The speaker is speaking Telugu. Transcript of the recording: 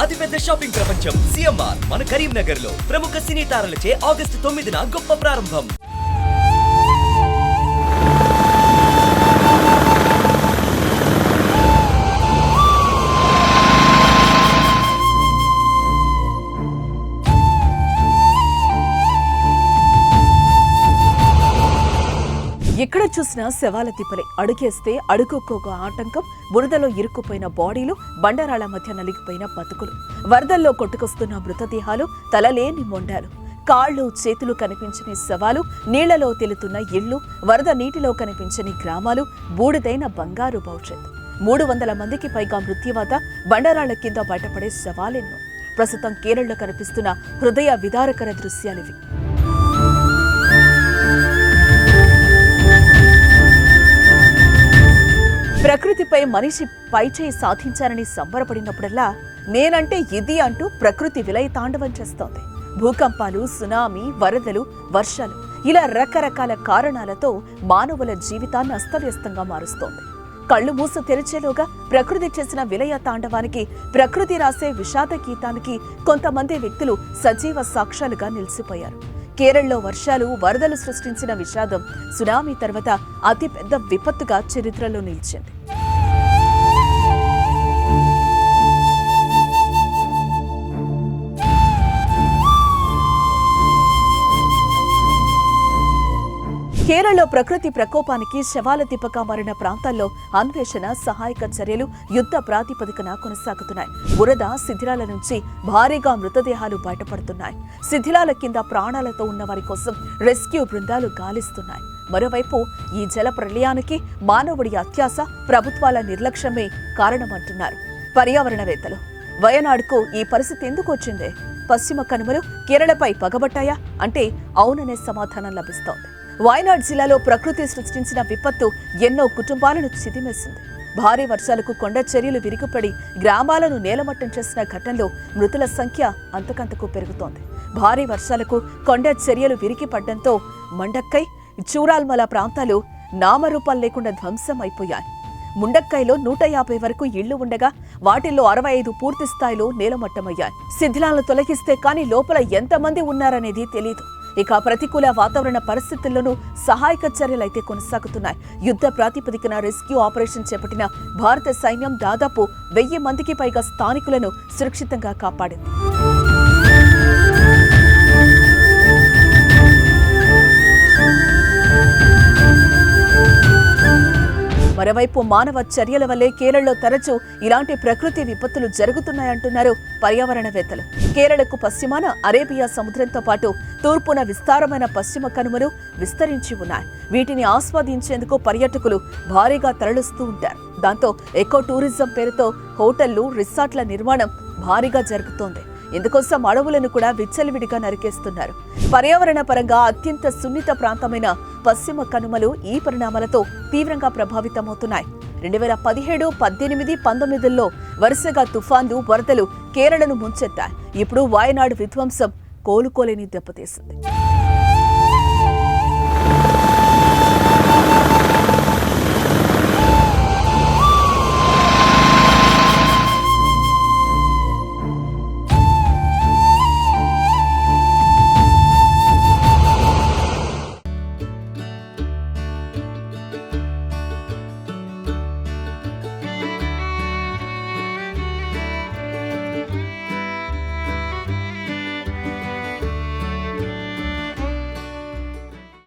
అతిపెద్ద షాపింగ్ ప్రపంచం సిఎంఆర్ మన కరీంనగర్ లో ప్రముఖ సినీ తారలచే ఆగస్టు 9న గొప్ప ప్రారంభం. ఎక్కడ చూసినా శవాల తిప్పలే. అడుగేస్తే అడుగుకోక ఆటంకం, బురదలో ఇరుక్కుపోయిన బాడీలు, బండరాళ్ల మధ్య నలిగిపోయిన బతుకులు, వరదల్లో కొట్టుకొస్తున్న మృతదేహాలు, తలలేని మొండాలు, కాళ్ళు చేతులు కనిపించని శవాలు, నీళ్లలో తేలుతున్న ఇళ్లు, వరద నీటిలో కనిపించని గ్రామాలు, బూడిదైన బంగారు భవిష్యత్. 300 మందికి పైగా మృత్యువాత బండరాళ్ల కింద బయటపడే శవాలెన్నో. ప్రస్తుతం కేరళలో కనిపిస్తున్న హృదయ విదారకర దృశ్యాలివి. ప్రకృతిపై మనిషి పైచేయి సాధించారని సంబరపడినప్పుడల్లా నేనంటే ఇది అంటూ ప్రకృతి విలయ తాండవం చేస్తోంది. భూకంపాలు, సునామీ, వరదలు, వర్షాలు ఇలా రకరకాల కారణాలతో మానవుల జీవితాన్ని అస్తవ్యస్తంగా మారుస్తోంది. కళ్ళు మూసి తెరిచేలోగా ప్రకృతి చేసిన విలయ తాండవానికి, ప్రకృతి రాసే విషాద గీతానికి కొంతమంది వ్యక్తులు సజీవ సాక్ష్యాలుగా నిలిచిపోయారు. కేరళలో వర్షాలు, వరదలు సృష్టించిన విషాదం సునామీ తర్వాత అతిపెద్ద విపత్తుగా చరిత్రలో నిలిచింది. కేరళలో ప్రకృతి ప్రకోపానికి శవాల తిప్పగా మారిన ప్రాంతాల్లో అన్వేషణ, సహాయక చర్యలు యుద్ధ ప్రాతిపదికన కొనసాగుతున్నాయి. బురద, శిథిలాల నుంచి భారీగా మృతదేహాలు బయటపడుతున్నాయి. శిథిలాల కింద ప్రాణాలతో ఉన్న వారి కోసం రెస్క్యూ బృందాలు గాలిస్తున్నాయి. మరోవైపు ఈ జల ప్రళయానికి మానవుడి అత్యాశ, ప్రభుత్వాల నిర్లక్ష్యమే కారణమంటున్నారు పర్యావరణవేత్తలు. వయనాడుకు ఈ పరిస్థితి ఎందుకు వచ్చిందే? పశ్చిమ కనుమలు కేరళపై పగబట్టాయా అంటే అవుననే సమాధానం లభిస్తోంది. వయనాడ్ జిల్లాలో ప్రకృతి సృష్టించిన విపత్తు ఎన్నో కుటుంబాలను చిదిమేసింది. భారీ వర్షాలకు కొండ చర్యలు విరిగిపడి గ్రామాలను నేలమట్టం చేసిన ఘటనలో మృతుల సంఖ్య అంతకంతకు పెరుగుతోంది. భారీ వర్షాలకు కొండ చర్యలు విరిగిపడ్డంతో మండక్కై, చూరాల్మల ప్రాంతాలు నామరూపాలు లేకుండా ధ్వంసం అయిపోయాయి. ముండక్కైలో 150 వరకు ఇళ్లు ఉండగా వాటిల్లో 65 పూర్తి స్థాయిలో నేలమట్టమయ్యాయి. శిథిలాలను తొలగిస్తే కానీ లోపల ఎంతమంది ఉన్నారనేది తెలియదు. ఇక ప్రతికూల వాతావరణ పరిస్థితుల్లోనూ సహాయక చర్యలైతే కొనసాగుతున్నాయి. యుద్ధ ప్రాతిపదికన రెస్క్యూ ఆపరేషన్ చేపట్టిన భారత సైన్యం దాదాపు 1000 మందికి పైగా స్థానికులను సురక్షితంగా కాపాడింది. మరోవైపు మానవ చర్యల వల్లే కేరళలో తరచూ ఇలాంటి ప్రకృతి విపత్తులు జరుగుతున్నాయంటున్నారు పర్యావరణవేత్తలు. కేరళకు పశ్చిమాన అరేబియా సముద్రంతో పాటు తూర్పున విస్తారమైన పశ్చిమ కనుమలు విస్తరించి ఉన్నాయి. వీటిని ఆస్వాదించేందుకు పర్యాటకులు భారీగా తరలిస్తూ ఉంటారు. దాంతో ఎకో టూరిజం పేరుతో హోటళ్లు, రిసార్ట్ల నిర్మాణం భారీగా జరుగుతోంది. ఇందుకోసం అడవులను కూడా విచ్చలవిడిగా నరికేస్తున్నారు. పర్యావరణ పరంగా అత్యంత సున్నిత ప్రాంతమైన పశ్చిమ కనుమలు ఈ పరిణామాలతో తీవ్రంగా ప్రభావితమవుతున్నాయి. 2017, 18, 19లో వరుసగా తుఫాన్లు, వరదలు కేరళను ముంచెత్తాయి. ఇప్పుడు వయనాడు విధ్వంసం కోలుకోలేని దెబ్బతీసింది.